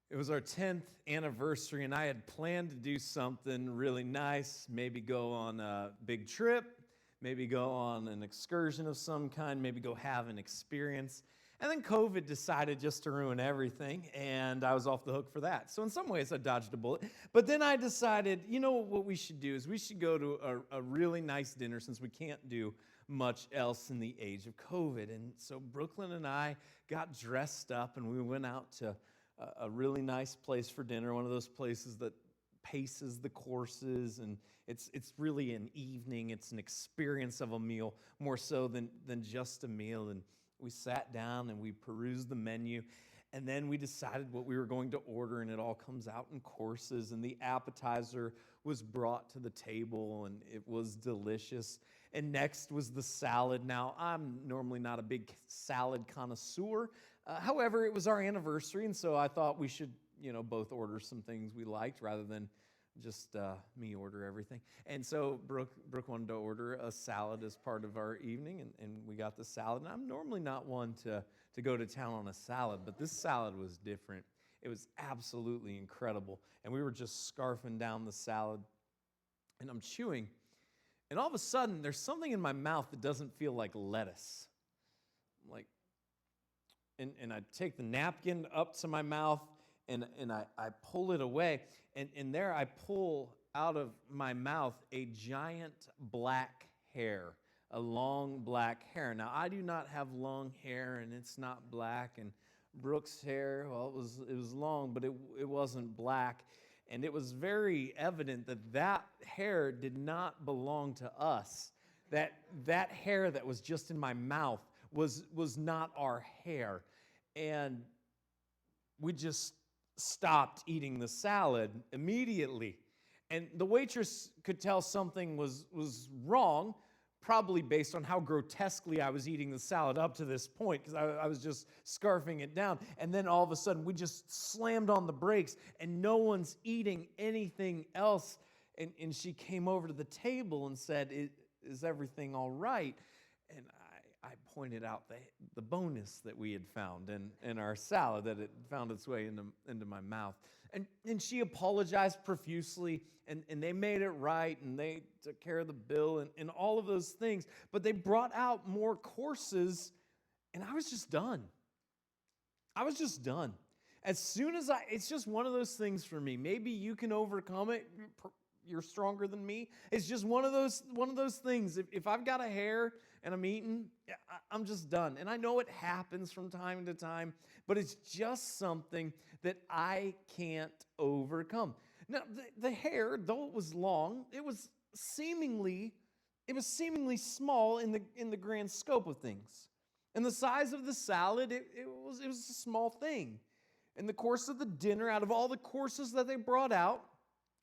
It was our 10th anniversary, and I had planned to do something really nice, maybe go on a big trip, maybe go on an excursion of some kind, maybe go have an experience. And then COVID decided just to ruin everything, and I was off the hook for that. So in some ways, I dodged a bullet. But then I decided, you know what we should do is we should go to a really nice dinner since we can't do much else in the age of COVID. And so Brooklyn and I got dressed up, and we went out to a really nice place for dinner, one of those places that paces the courses, and it's really an evening. It's an experience of a meal, more so than just a meal. And we sat down and we perused the menu, and then we decided what we were going to order, and it all comes out in courses, and the appetizer was brought to the table, and it was delicious. And next was the salad. Now, I'm normally not a big salad connoisseur. However, it was our anniversary, and so I thought we should, both order some things we liked rather than just me order everything. And so Brooke wanted to order a salad as part of our evening, and we got the salad. And I'm normally not one to go to town on a salad, but this salad was different. It was absolutely incredible. And we were just scarfing down the salad, and I'm chewing. And all of a sudden, there's something in my mouth that doesn't feel like lettuce. And I take the napkin up to my mouth, and I pull it away, and there I pull out of my mouth a giant black hair, a long black hair. Now, I do not have long hair, and it's not black, and Brooke's hair, well, it was long, but it wasn't black, and it was very evident that hair did not belong to us. That hair that was just in my mouth was not our hair. And we just stopped eating the salad immediately. And the waitress could tell something was wrong, probably based on how grotesquely I was eating the salad up to this point, because I was just scarfing it down. And then all of a sudden, we just slammed on the brakes, and no one's eating anything else. And she came over to the table and said, "Is everything all right?" And I pointed out the bonus that we had found in our salad, that it found its way into my mouth. And she apologized profusely, and they made it right, and they took care of the bill and all of those things. But they brought out more courses, and I was just done. As soon as it's just one of those things for me. Maybe you can overcome it. You're stronger than me. It's just one of those things. If I've got a hair and I'm eating, I'm just done. And I know it happens from time to time, but it's just something that I can't overcome. Now, the hair, though it was long, it was seemingly small in the grand scope of things. And the size of the salad, it was a small thing. In the course of the dinner, out of all the courses that they brought out,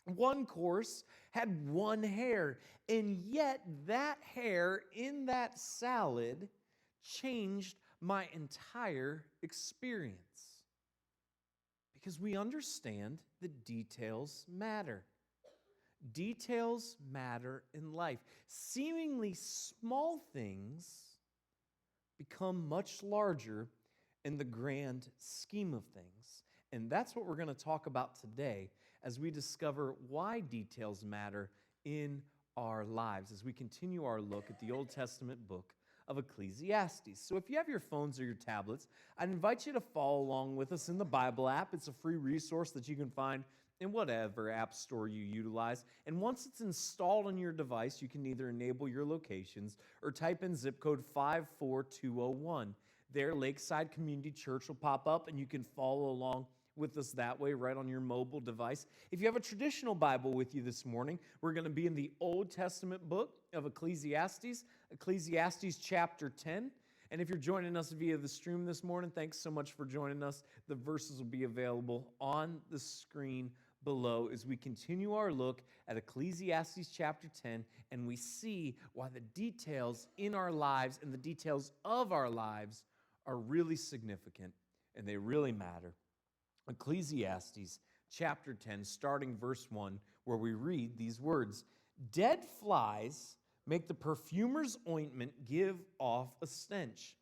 one course had one hair, and yet that hair in that salad changed my entire experience. Because we understand that details matter. Details matter in life. Seemingly small things become much larger in the grand scheme of things. And that's what we're going to talk about today as we discover why details matter in our lives, as we continue our look at the Old Testament book of Ecclesiastes. So if you have your phones or your tablets, I'd invite you to follow along with us in the Bible app. It's a free resource that you can find in whatever app store you utilize. And once it's installed on your device, you can either enable your locations or type in zip code 54201. There, Lakeside Community Church will pop up, and you can follow along with us that way right on your mobile device. If you have a traditional Bible with you this morning, we're going to be in the Old Testament book of Ecclesiastes chapter 10. And if you're joining us via the stream this morning, thanks so much for joining us. The verses will be available on the screen below as we continue our look at Ecclesiastes chapter 10, and we see why the details in our lives and the details of our lives are really significant and they really matter. Ecclesiastes chapter 10, starting verse 1, where we read these words: "Dead flies make the perfumer's ointment give off a stench.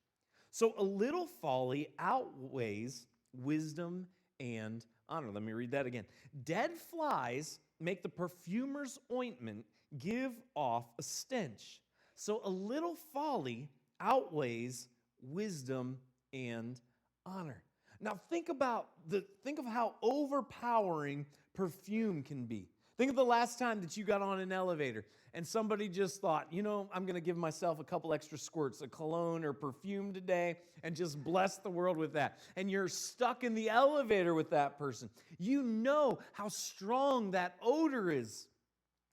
So a little folly outweighs wisdom and honor. Let me read that again. Dead flies make the perfumer's ointment give off a stench. So a little folly outweighs wisdom and honor. Now think of how overpowering perfume can be. Think of the last time that you got on an elevator and somebody just thought, I'm going to give myself a couple extra squirts of cologne or perfume today and just bless the world with that. And you're stuck in the elevator with that person. You know how strong that odor is.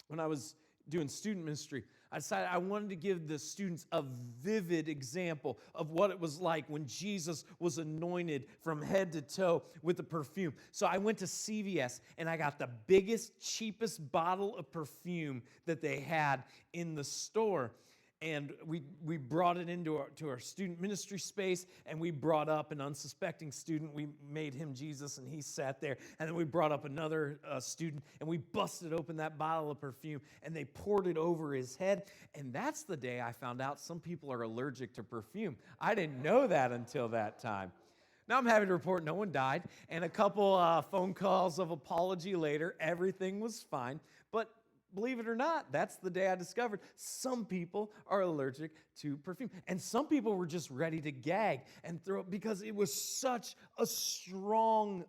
When I was doing student ministry, I decided I wanted to give the students a vivid example of what it was like when Jesus was anointed from head to toe with the perfume. So I went to CVS and I got the biggest, cheapest bottle of perfume that they had in the store. And we brought it into our student ministry space, and we brought up an unsuspecting student. We made him Jesus, and he sat there. And then we brought up another student, and we busted open that bottle of perfume, and they poured it over his head. And that's the day I found out some people are allergic to perfume. I didn't know that until that time. Now I'm happy to report no one died, and a couple phone calls of apology later, everything was fine. But believe it or not, that's the day I discovered some people are allergic to perfume. And some people were just ready to gag and throw it because it was such a strong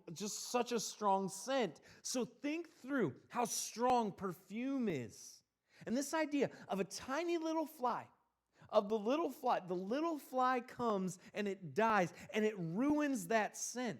scent. So think through how strong perfume is. And this idea of a tiny little fly, the little fly comes and it dies and it ruins that scent.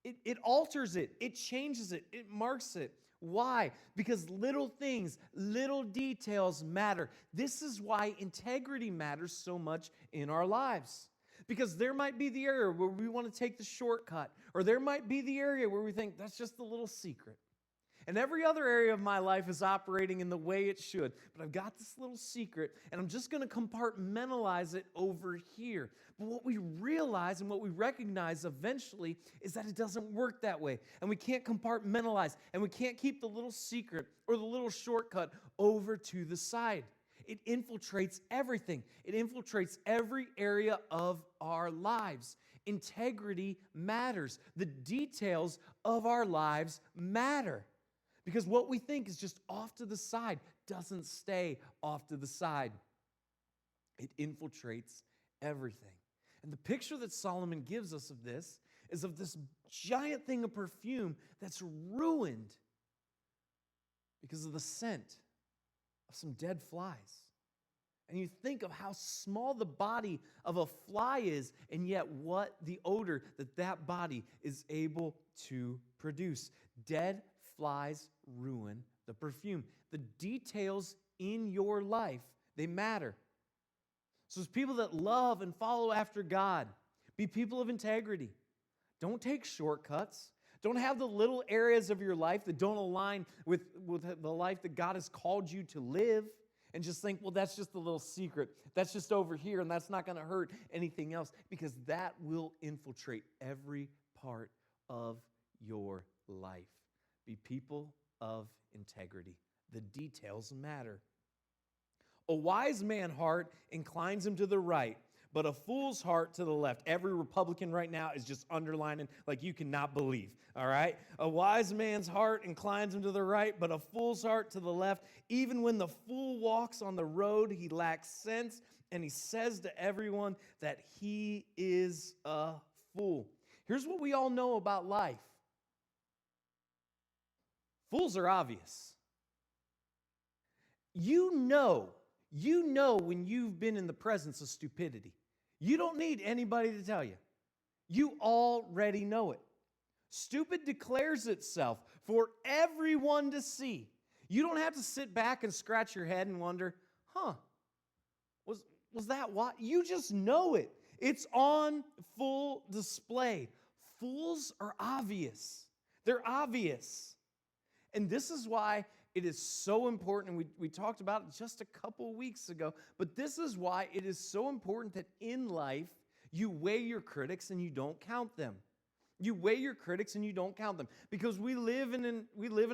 It alters it, it changes it, it marks it. Why? Because little things, little details matter. This is why integrity matters so much in our lives. Because there might be the area where we want to take the shortcut, or there might be the area where we think that's just a little secret. And every other area of my life is operating in the way it should. But I've got this little secret, and I'm just going to compartmentalize it over here. But what we realize and what we recognize eventually is that it doesn't work that way. And we can't compartmentalize, and we can't keep the little secret or the little shortcut over to the side. It infiltrates everything. It infiltrates every area of our lives. Integrity matters. The details of our lives matter. Because what we think is just off to the side doesn't stay off to the side. It infiltrates everything. And the picture that Solomon gives us of this is of this giant thing of perfume that's ruined because of the scent of some dead flies. And you think of how small the body of a fly is, and yet what the odor that body is able to produce. Dead flies ruin the perfume. The details in your life, they matter. So as people that love and follow after God, be people of integrity. Don't take shortcuts. Don't have the little areas of your life that don't align with the life that God has called you to live and just think, well, that's just a little secret. That's just over here, and that's not going to hurt anything else, because that will infiltrate every part of your life. Be people of integrity. The details matter. A wise man's heart inclines him to the right, but a fool's heart to the left. Every Republican right now is just underlining like you cannot believe, all right? A wise man's heart inclines him to the right, but a fool's heart to the left. Even when the fool walks on the road, he lacks sense, and he says to everyone that he is a fool. Here's what we all know about life. Fools are obvious. You know when you've been in the presence of stupidity. You don't need anybody to tell you. You already know it. Stupid declares itself for everyone to see. You don't have to sit back and scratch your head and wonder, was that what? You just know it. It's on full display. Fools are obvious. They're obvious. And this is why it is so important, and we talked about it just a couple weeks ago, but this is why it is so important that in life you weigh your critics and you don't count them. You weigh your critics and you don't count them, because we live in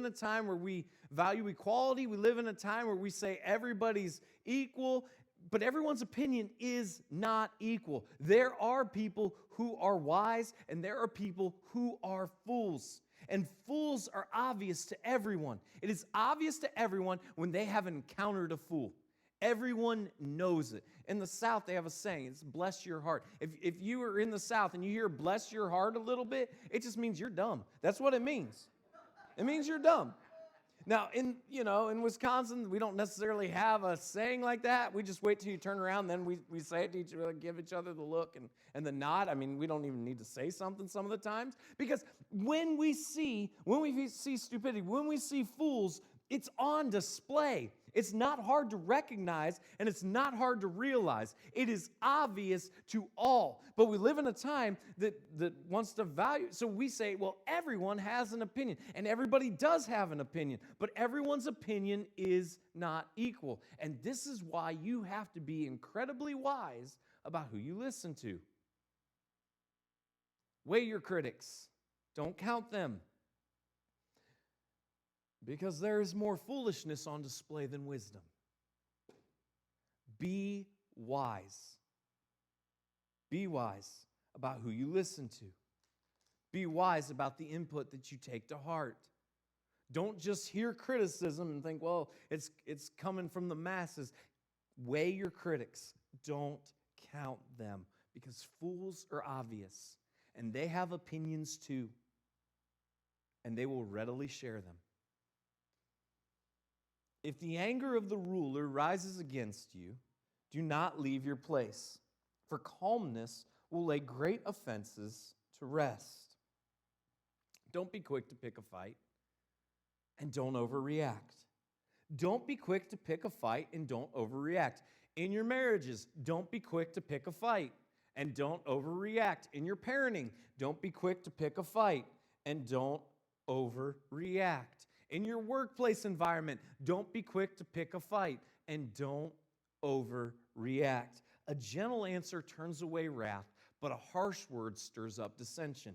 a time where we value equality. We live in a time where we say everybody's equal, but everyone's opinion is not equal. There are people who are wise and there are people who are fools. And fools are obvious to everyone. It is obvious to everyone when they have encountered a fool. Everyone knows it. In the South, they have a saying, it's bless your heart. If you are in the South and you hear bless your heart a little bit, it just means you're dumb. That's what it means. It means you're dumb. Now, in Wisconsin, we don't necessarily have a saying like that. We just wait till you turn around, then we say it to each other, give each other the look and the nod. I mean, we don't even need to say something some of the times. Because when we see stupidity, when we see fools, it's on display. It's not hard to recognize, and it's not hard to realize. It is obvious to all. But we live in a time that wants to value. So we say, well, everyone has an opinion, and everybody does have an opinion. But everyone's opinion is not equal. And this is why you have to be incredibly wise about who you listen to. Weigh your critics. Don't count them. Because there is more foolishness on display than wisdom. Be wise. Be wise about who you listen to. Be wise about the input that you take to heart. Don't just hear criticism and think, well, it's coming from the masses. Weigh your critics. Don't count them. Because fools are obvious. And they have opinions too. And they will readily share them. If the anger of the ruler rises against you, do not leave your place, for calmness will lay great offenses to rest. Don't be quick to pick a fight, and don't overreact. Don't be quick to pick a fight, and don't overreact. In your marriages, don't be quick to pick a fight, and don't overreact. In your parenting, don't be quick to pick a fight, and don't overreact. In your workplace environment, don't be quick to pick a fight and don't overreact. A gentle answer turns away wrath, but a harsh word stirs up dissension.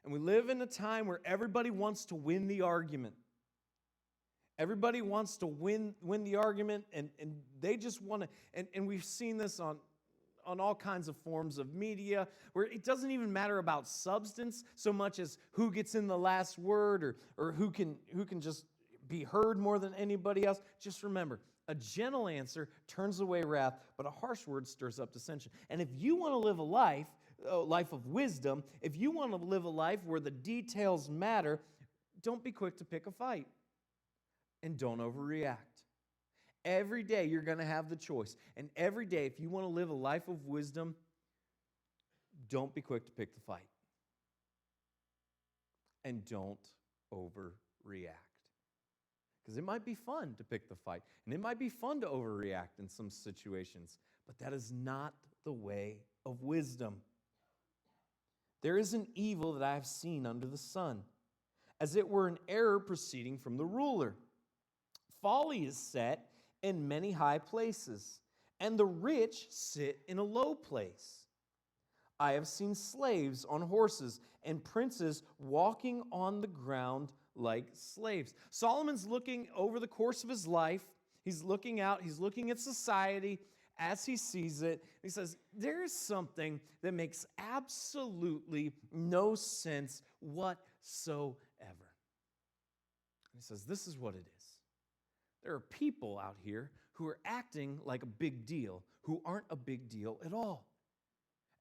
And we live in a time where everybody wants to win the argument. Everybody wants to win the argument, and they just want to, and we've seen this on all kinds of forms of media, where it doesn't even matter about substance so much as who gets in the last word or who can just be heard more than anybody else. Just remember, a gentle answer turns away wrath, but a harsh word stirs up dissension. And if you want to live a life of wisdom, if you want to live a life where the details matter, don't be quick to pick a fight and don't overreact. Every day you're going to have the choice. And every day, if you want to live a life of wisdom, don't be quick to pick the fight. And don't overreact. Because it might be fun to pick the fight. And it might be fun to overreact in some situations. But that is not the way of wisdom. There is an evil that I have seen under the sun, as it were an error proceeding from the ruler. Folly is set in many high places, and the rich sit in a low place. I have seen slaves on horses and princes walking on the ground like slaves. Solomon's looking over the course of his life. He's looking out. He's looking at society as he sees it. He says, there is something that makes absolutely no sense whatsoever. He says, this is what it is. There are people out here who are acting like a big deal, who aren't a big deal at all.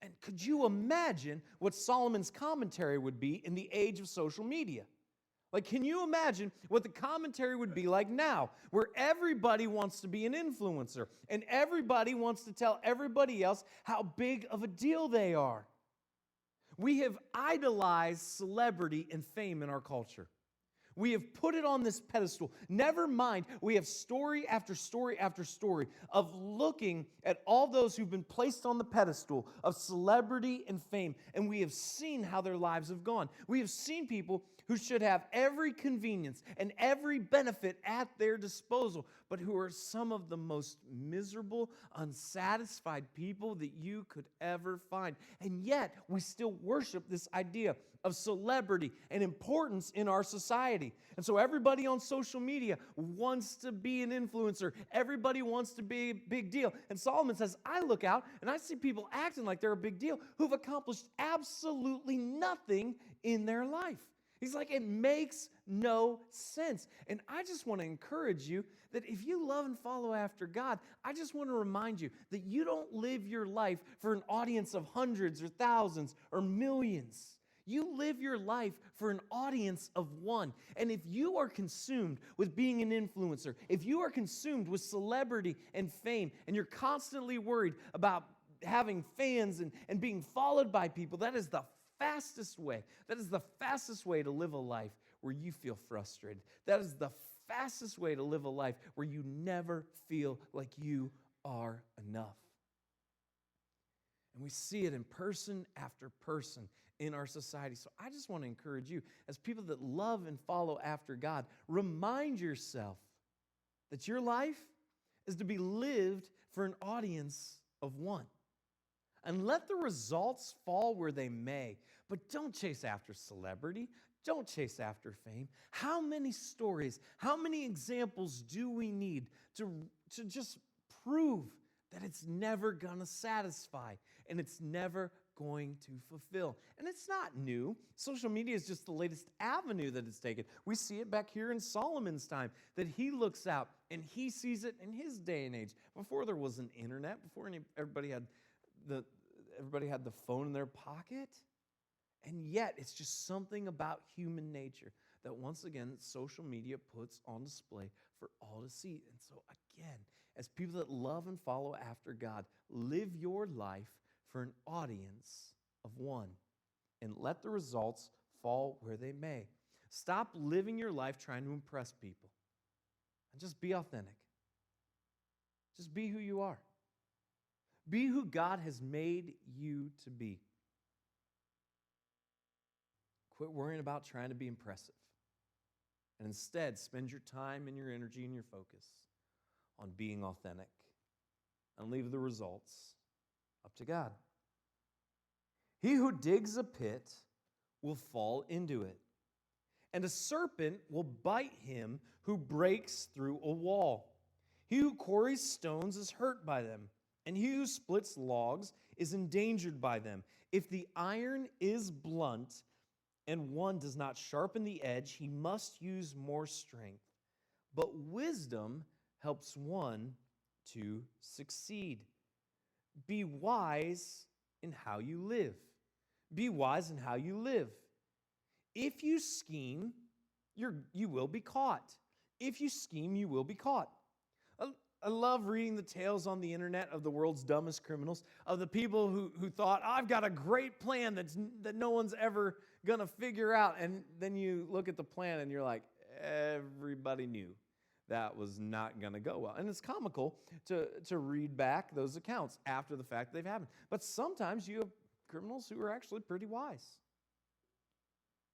And could you imagine what Solomon's commentary would be in the age of social media? Like, can you imagine what the commentary would be like now, where everybody wants to be an influencer, and everybody wants to tell everybody else how big of a deal they are? We have idolized celebrity and fame in our culture. We have put it on this pedestal. Never mind, we have story after story after story of looking at all those who've been placed on the pedestal of celebrity and fame, and we have seen how their lives have gone. We have seen people who should have every convenience and every benefit at their disposal, but who are some of the most miserable, unsatisfied people that you could ever find. And yet, we still worship this idea of celebrity and importance in our society. And so everybody on social media wants to be an influencer. Everybody wants to be a big deal. And Solomon says, I look out and I see people acting like they're a big deal who've accomplished absolutely nothing in their life. He's like, it makes no sense. And I just want to encourage you that if you love and follow after God, I just want to remind you that you don't live your life for an audience of hundreds or thousands or millions. You live your life for an audience of one. And if you are consumed with being an influencer, if you are consumed with celebrity and fame, and you're constantly worried about having fans and being followed by people, that is the fastest way. That is the fastest way to live a life where you feel frustrated. That is the fastest way to live a life where you never feel like you are enough. And we see it in person after person in our society. So I just want to encourage you, as people that love and follow after God, remind yourself that your life is to be lived for an audience of one. And let the results fall where they may, but don't chase after celebrity. Don't chase after fame. How many stories, how many examples do we need to just prove that it's never going to satisfy and it's never going to fulfill? And it's not new. Social media is just the latest avenue that it's taken. We see it back here in Solomon's time, that he looks out and he sees it in his day and age. Before there was an internet, before everybody had the phone in their pocket. And yet, it's just something about human nature that, once again, social media puts on display for all to see. And so, again, as people that love and follow after God, live your life for an audience of one, and let the results fall where they may. Stop living your life trying to impress people, and just be authentic. Just be who you are. Be who God has made you to be. Quit worrying about trying to be impressive. And instead, spend your time and your energy and your focus on being authentic. And leave the results up to God. He who digs a pit will fall into it, and a serpent will bite him who breaks through a wall. He who quarries stones is hurt by them, and he who splits logs is endangered by them. If the iron is blunt and one does not sharpen the edge, he must use more strength. But wisdom helps one to succeed. Be wise in how you live. Be wise in how you live. If you scheme, you will be caught. If you scheme, you will be caught. I love reading the tales on the internet of the world's dumbest criminals, of the people who thought, I've got a great plan that no one's ever going to figure out. And then you look at the plan and you're like, everybody knew that was not going to go well. And it's comical to read back those accounts after the fact they've happened. But sometimes you have criminals who are actually pretty wise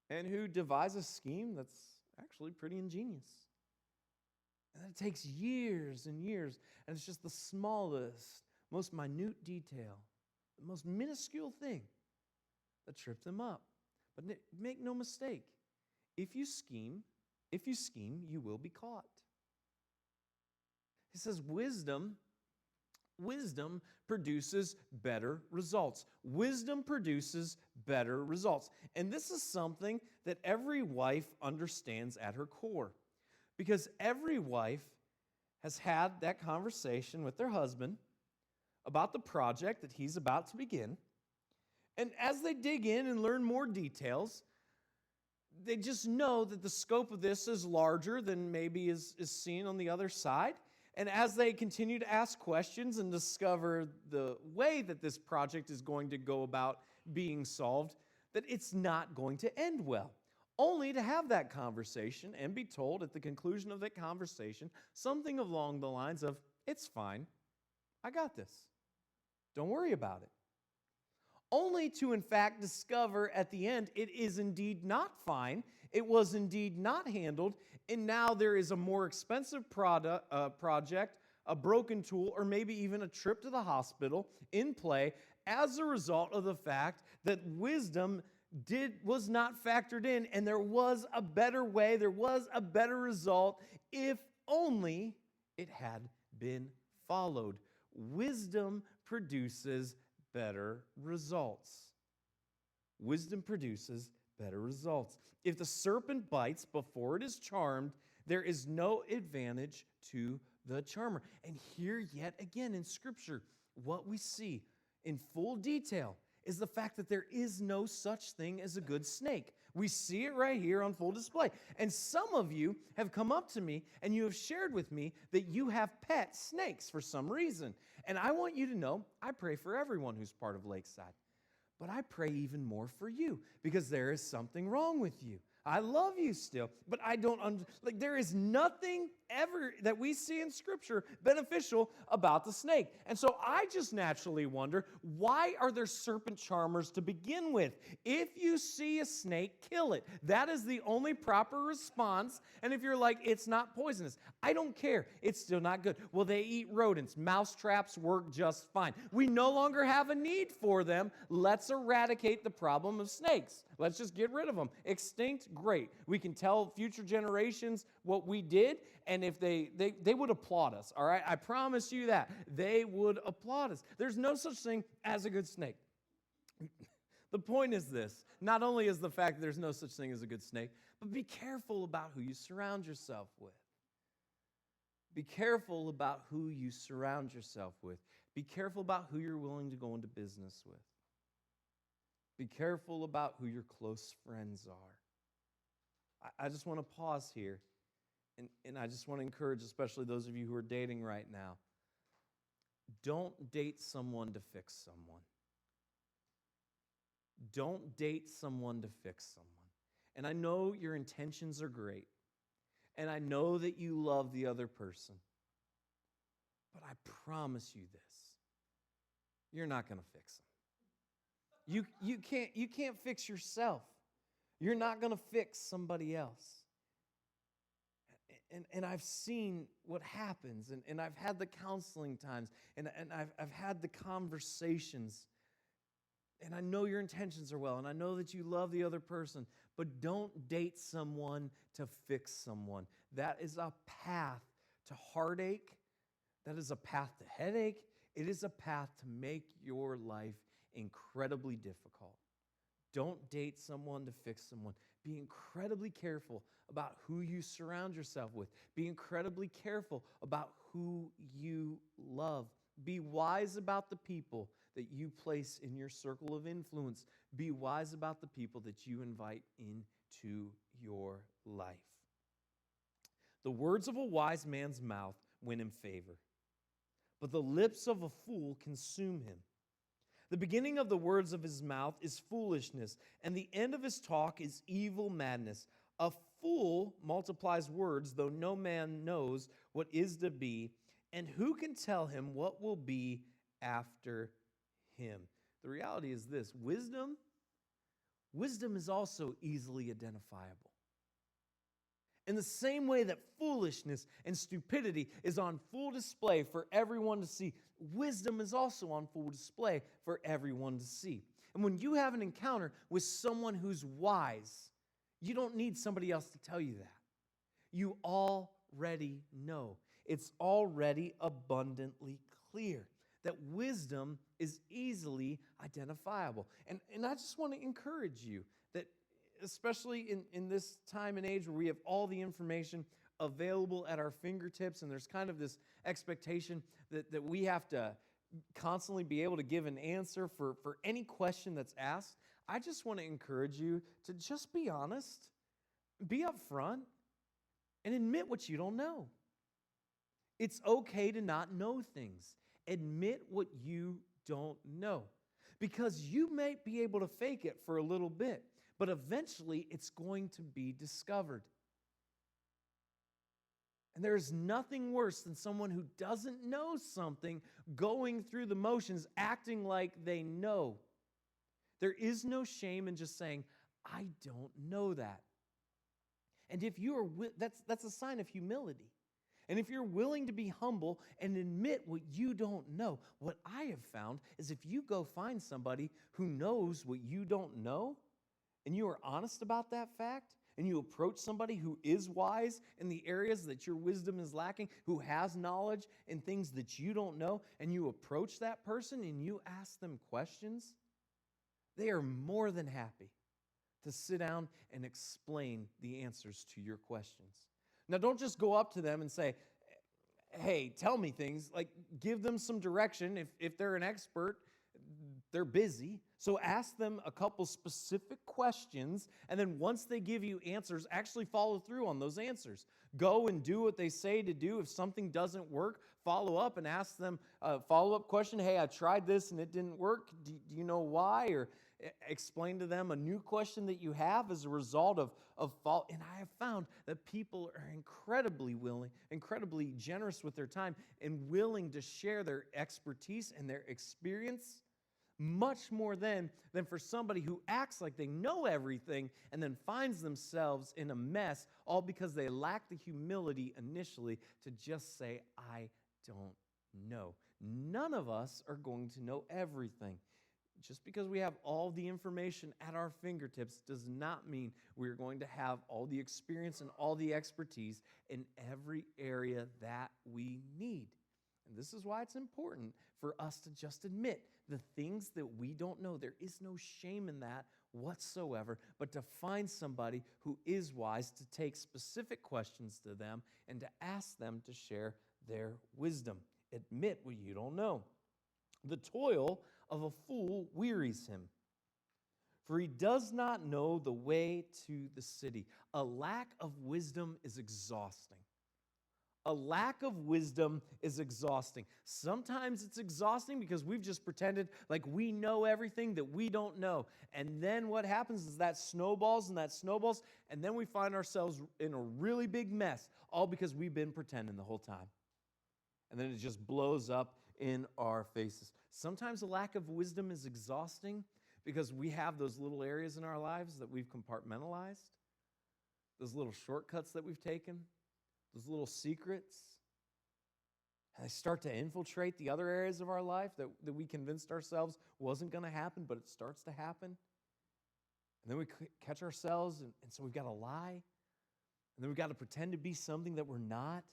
and who devise a scheme that's actually pretty ingenious. And it takes years and years, and it's just the smallest, most minute detail, the most minuscule thing that trips them up. But make no mistake, if you scheme, you will be caught. He says wisdom produces better results. Wisdom produces better results. And this is something that every wife understands at her core. Because every wife has had that conversation with their husband about the project that he's about to begin. And as they dig in and learn more details, they just know that the scope of this is larger than maybe is seen on the other side. And as they continue to ask questions and discover the way that this project is going to go about being solved, that it's not going to end well. Only to have that conversation and be told at the conclusion of that conversation something along the lines of, it's fine, I got this, don't worry about it. Only to in fact discover at the end it is indeed not fine, it was indeed not handled, and now there is a more expensive project, a broken tool, or maybe even a trip to the hospital in play as a result of the fact that wisdom was not factored in, and there was a better way, there was a better result if only it had been followed. Wisdom produces better results. Wisdom produces better results. If the serpent bites before it is charmed, there is no advantage to the charmer. And here yet again in Scripture, what we see in full detail is the fact that there is no such thing as a good snake. We see it right here on full display. And some of you have come up to me and you have shared with me that you have pet snakes for some reason. And I want you to know, I pray for everyone who's part of Lakeside. But I pray even more for you because there is something wrong with you. I love you still, but I don't, there is nothing ever that we see in Scripture beneficial about the snake. And so I just naturally wonder, why are there serpent charmers to begin with? If you see a snake, kill it. That is the only proper response. And if you're like, it's not poisonous, I don't care. It's still not good. Well, they eat rodents. Mouse traps work just fine. We no longer have a need for them. Let's eradicate the problem of snakes. Let's just get rid of them. Extinct, great. We can tell future generations what we did, and if they would applaud us, all right? I promise you that. They would applaud us. There's no such thing as a good snake. The point is this. Not only is the fact that there's no such thing as a good snake, but be careful about who you surround yourself with. Be careful about who you surround yourself with. Be careful about who you're willing to go into business with. Be careful about who your close friends are. I just want to pause here, and I just want to encourage, especially those of you who are dating right now, don't date someone to fix someone. Don't date someone to fix someone. And I know your intentions are great, and I know that you love the other person, but I promise you this, you're not going to fix them. You can't fix yourself. You're not going to fix somebody else. And I've seen what happens, and I've had the counseling times, and I've had the conversations, and I know your intentions are well, and I know that you love the other person, but don't date someone to fix someone. That is a path to heartache. That is a path to headache. It is a path to make your life incredibly difficult. Don't date someone to fix someone. Be incredibly careful about who you surround yourself with. Be incredibly careful about who you love. Be wise about the people that you place in your circle of influence. Be wise about the people that you invite into your life. The words of a wise man's mouth win him favor, but the lips of a fool consume him. The beginning of the words of his mouth is foolishness, and the end of his talk is evil madness. A fool multiplies words, though no man knows what is to be, and who can tell him what will be after him? The reality is this: wisdom is also easily identifiable. In the same way that foolishness and stupidity is on full display for everyone to see, wisdom is also on full display for everyone to see. And when you have an encounter with someone who's wise, you don't need somebody else to tell you that. You already know. It's already abundantly clear that wisdom is easily identifiable. And I just want to encourage you that, especially in this time and age where we have all the information available at our fingertips, and there's kind of this expectation that we have to constantly be able to give an answer for any question that's asked, I just want to encourage you to just be honest, be upfront, and admit what you don't know. It's okay to not know things. Admit what you don't know, because you may be able to fake it for a little bit, but eventually it's going to be discovered. And there is nothing worse than someone who doesn't know something going through the motions, acting like they know. There is no shame in just saying, I don't know that. And if you are, that's a sign of humility. And if you're willing to be humble and admit what you don't know, what I have found is if you go find somebody who knows what you don't know, and you are honest about that fact, and you approach somebody who is wise in the areas that your wisdom is lacking, who has knowledge in things that you don't know, and you approach that person and you ask them questions, they are more than happy to sit down and explain the answers to your questions. Now, don't just go up to them and say, hey, tell me things. Like, give them some direction. If they're an expert, they're busy. So ask them a couple specific questions, and then once they give you answers, actually follow through on those answers. Go and do what they say to do. If something doesn't work, follow up and ask them a follow-up question. Hey, I tried this and it didn't work. Do you know why? Or explain to them a new question that you have as a result of fault. And I have found that people are incredibly willing, incredibly generous with their time, and willing to share their expertise and their experience much more than for somebody who acts like they know everything and then finds themselves in a mess, all because they lack the humility initially to just say, I don't know. None of us are going to know everything. Just because we have all the information at our fingertips does not mean we're going to have all the experience and all the expertise in every area that we need. And this is why it's important for us to just admit the things that we don't know. There is no shame in that whatsoever, but to find somebody who is wise, to take specific questions to them and to ask them to share their wisdom. Admit what you don't know. The toil of a fool wearies him, for he does not know the way to the city. A lack of wisdom is exhausting. A lack of wisdom is exhausting. Sometimes it's exhausting because we've just pretended like we know everything that we don't know. And then what happens is that snowballs, and then we find ourselves in a really big mess, all because we've been pretending the whole time. And then it just blows up in our faces. Sometimes a lack of wisdom is exhausting because we have those little areas in our lives that we've compartmentalized, those little shortcuts that we've taken, those little secrets, and they start to infiltrate the other areas of our life that we convinced ourselves wasn't going to happen, but it starts to happen. And then we catch ourselves, and so we've got to lie, and then we've got to pretend to be something that we're not.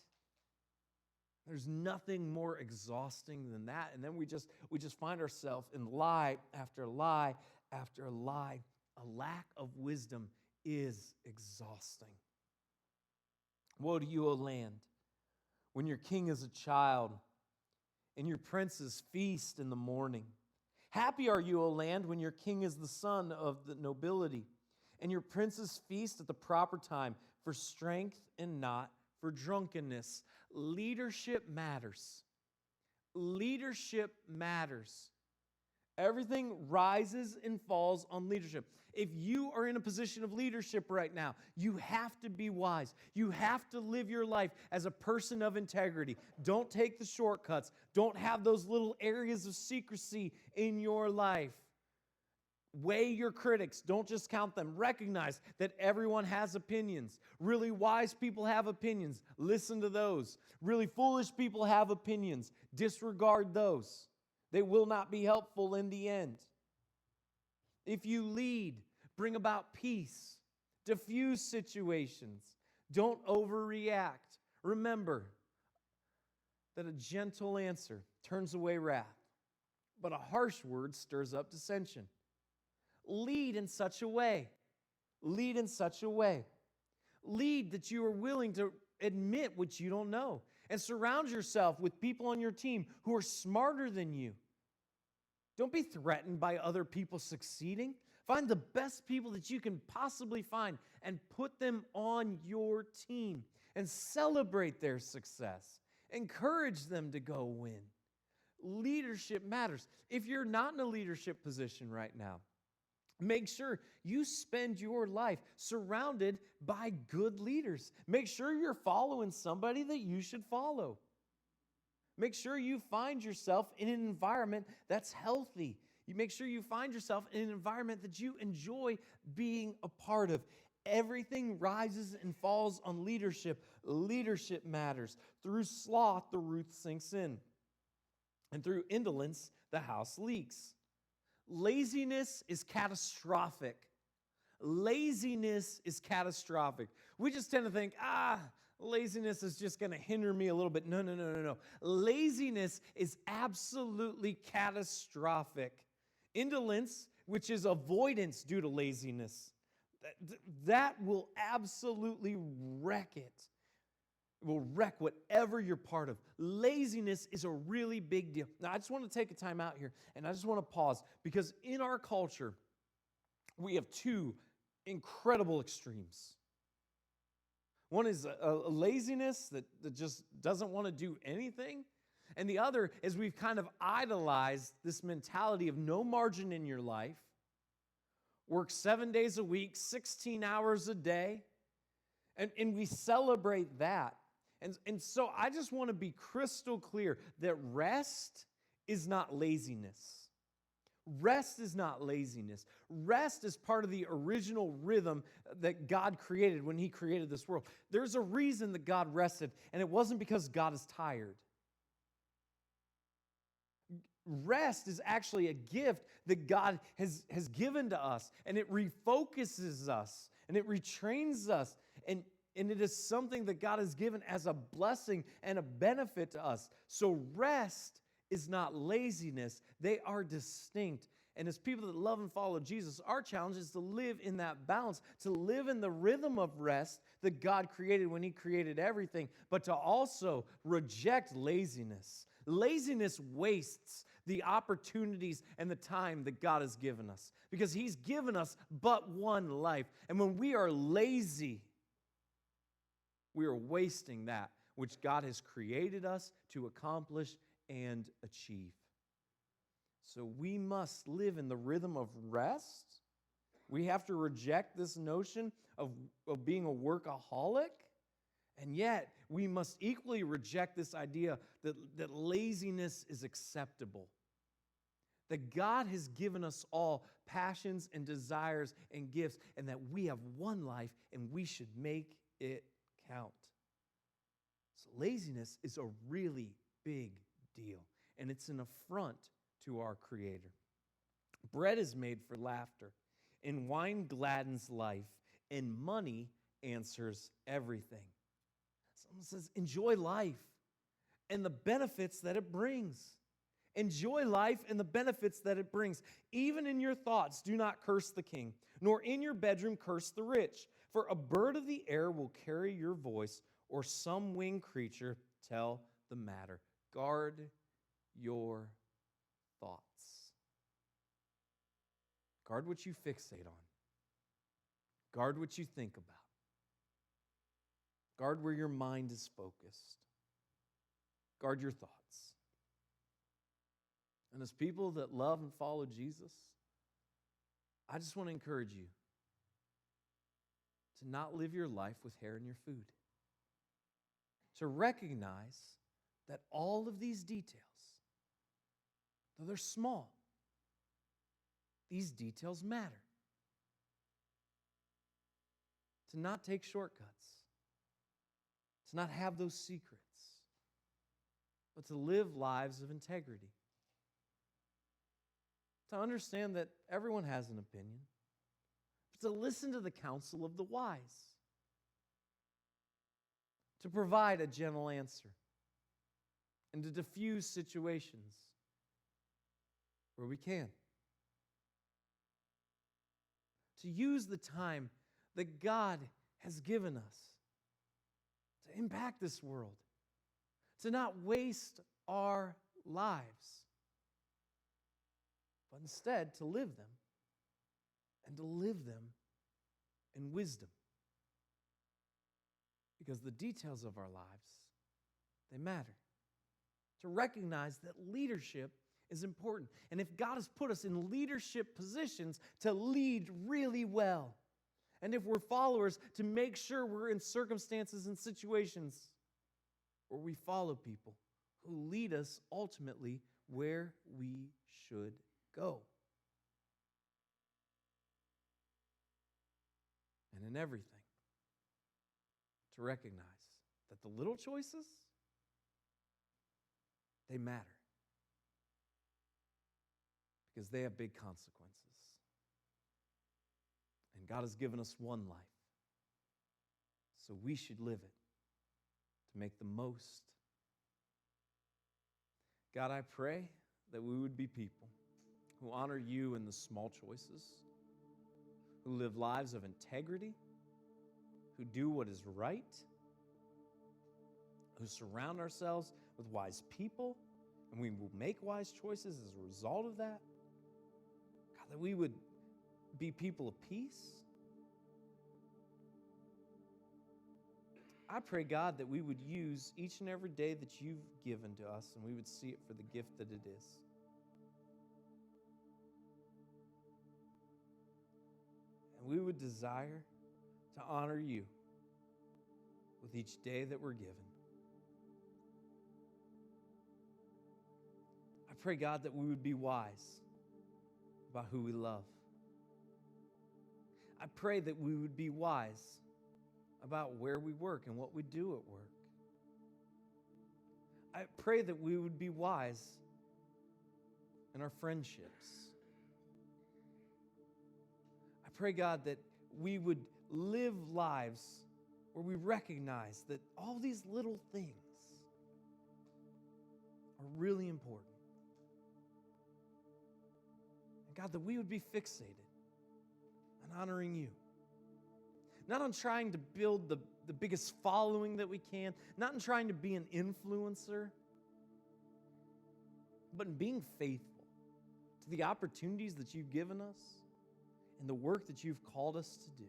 There's nothing more exhausting than that. And then we just find ourselves in lie after lie after lie. A lack of wisdom is exhausting. Woe to you, O land, when your king is a child and your princes feast in the morning. Happy are you, O land, when your king is the son of the nobility and your princes feast at the proper time for strength and not for drunkenness. Leadership matters. Leadership matters. Everything rises and falls on leadership. If you are in a position of leadership right now, you have to be wise. You have to live your life as a person of integrity. Don't take the shortcuts. Don't have those little areas of secrecy in your life. Weigh your critics. Don't just count them. Recognize that everyone has opinions. Really wise people have opinions. Listen to those. Really foolish people have opinions. Disregard those. They will not be helpful in the end. If you lead, bring about peace. Diffuse situations. Don't overreact. Remember that a gentle answer turns away wrath, but a harsh word stirs up dissension. Lead in such a way. Lead in such a way. Lead that you are willing to admit what you don't know. And surround yourself with people on your team who are smarter than you. Don't be threatened by other people succeeding. Find the best people that you can possibly find and put them on your team and celebrate their success. Encourage them to go win. Leadership matters. If you're not in a leadership position right now, make sure you spend your life surrounded by good leaders. Make sure you're following somebody that you should follow. Make sure you find yourself in an environment that's healthy. You make sure you find yourself in an environment that you enjoy being a part of. Everything rises and falls on leadership. Leadership matters. Through sloth, the roof sinks in. And through indolence, the house leaks. Laziness is catastrophic. Laziness is catastrophic. We just tend to think, laziness is just going to hinder me a little bit. No. Laziness is absolutely catastrophic. Indolence, which is avoidance due to laziness. That will absolutely wreck it. It will wreck whatever you're part of. Laziness is a really big deal. Now, I just want to take a time out here, and I just want to pause, because in our culture, we have two incredible extremes. One is a laziness that just doesn't want to do anything. And the other is we've kind of idolized this mentality of no margin in your life, work 7 days a week, 16 hours a day, and we celebrate that. And so I just want to be crystal clear that rest is not laziness. Rest is not laziness. Rest is part of the original rhythm that God created when He created this world. There's a reason that God rested, and it wasn't because God is tired. Rest is actually a gift that God has given to us, and it refocuses us, and it retrains us, and it is something that God has given as a blessing and a benefit to us. So rest is not laziness. They are distinct. And as people that love and follow Jesus, our challenge is to live in that balance, to live in the rhythm of rest that God created when He created everything, but to also reject laziness. Laziness wastes the opportunities and the time that God has given us, because He's given us but one life. And when we are lazy, we are wasting that which God has created us to accomplish and achieve. So we must live in the rhythm of rest. We have to reject this notion of being a workaholic. And yet, we must equally reject this idea that laziness is acceptable. That God has given us all passions and desires and gifts, and that we have one life and we should make it count. So laziness is a really big deal, and it's an affront to our Creator. Bread is made for laughter, and wine gladdens life, and money answers everything. Someone says, enjoy life and the benefits that it brings. Enjoy life and the benefits that it brings. Even in your thoughts, do not curse the king, nor in your bedroom curse the rich. For a bird of the air will carry your voice, or some winged creature tell the matter. Guard your thoughts. Guard what you fixate on. Guard what you think about. Guard where your mind is focused. Guard your thoughts. And as people that love and follow Jesus, I just want to encourage you to not live your life with hair in your food. To recognize that all of these details, though they're small, these details matter. To not take shortcuts. To not have those secrets. But to live lives of integrity. To understand that everyone has an opinion. But to listen to the counsel of the wise. To provide a gentle answer. And to diffuse situations where we can. To use the time that God has given us to impact this world. To not waste our lives, but instead to live them, and to live them in wisdom. Because the details of our lives, they matter. To recognize that leadership is important. And if God has put us in leadership positions, to lead really well. And if we're followers, to make sure we're in circumstances and situations where we follow people who lead us ultimately where we should go. And in everything, to recognize that the little choices, they matter. Because they have big consequences. And God has given us one life. So we should live it to make the most. God, I pray that we would be people who honor you in the small choices, who live lives of integrity, who do what is right, who surround ourselves with wise people, and we will make wise choices as a result of that. God, that we would be people of peace. I pray, God, that we would use each and every day that you've given to us, and we would see it for the gift that it is. And we would desire to honor you with each day that we're given. I pray, God, that we would be wise about who we love. I pray that we would be wise about where we work and what we do at work. I pray that we would be wise in our friendships. I pray, God, that we would live lives where we recognize that all these little things are really important. And God, that we would be fixated on honoring you. Not on trying to build the biggest following that we can, not in trying to be an influencer, but in being faithful to the opportunities that you've given us and the work that you've called us to do.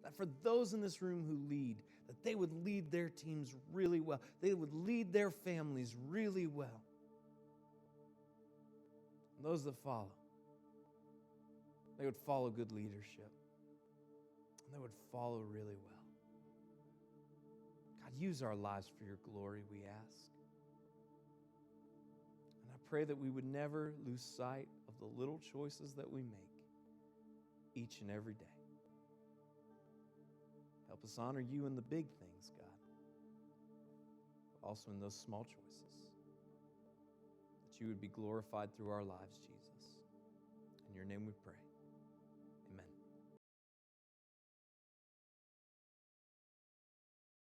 That for those in this room who lead, that they would lead their teams really well. They would lead their families really well. And those that follow, they would follow good leadership. And they would follow really well. God, use our lives for your glory, we ask. And I pray that we would never lose sight of the little choices that we make each and every day. Help us honor you in the big things, God, but also in those small choices. That you would be glorified through our lives, Jesus. In your name we pray.